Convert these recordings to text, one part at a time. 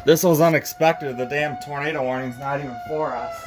This was unexpected. The damn tornado warning's not even for us.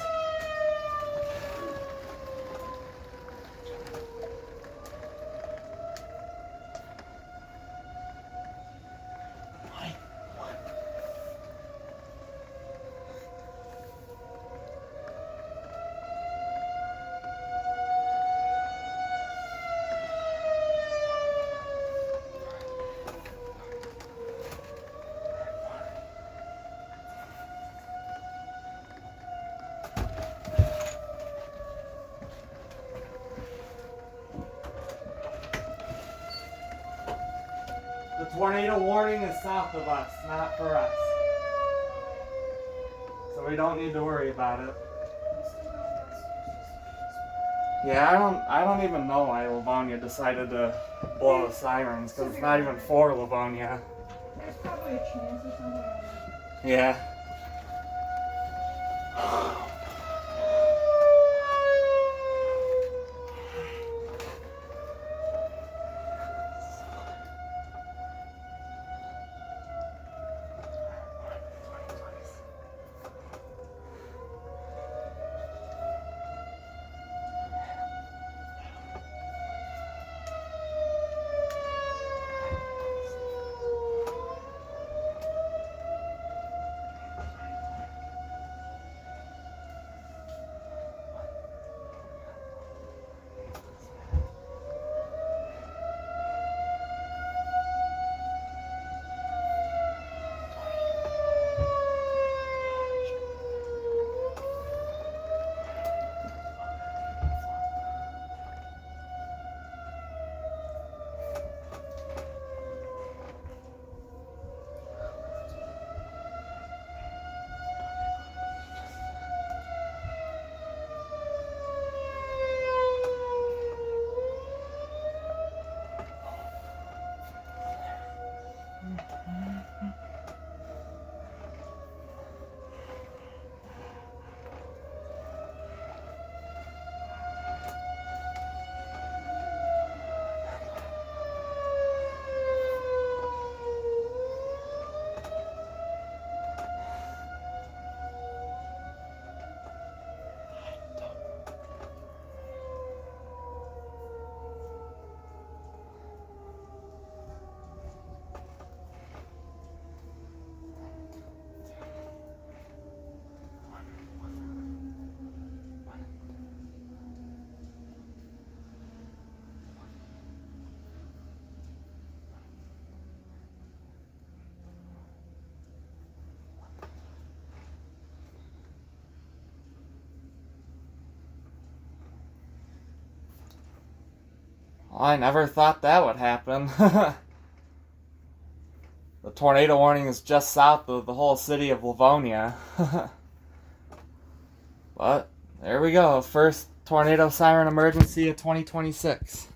The tornado warning is south of us, not for us. So we don't need to worry about it. Yeah, I don't even know why Livonia decided to blow the sirens, because it's not even for Livonia. There's probably a chance or something. Yeah. I never thought that would happen. The tornado warning is just south of the whole city of Livonia. But there we go. First tornado siren emergency of 2026.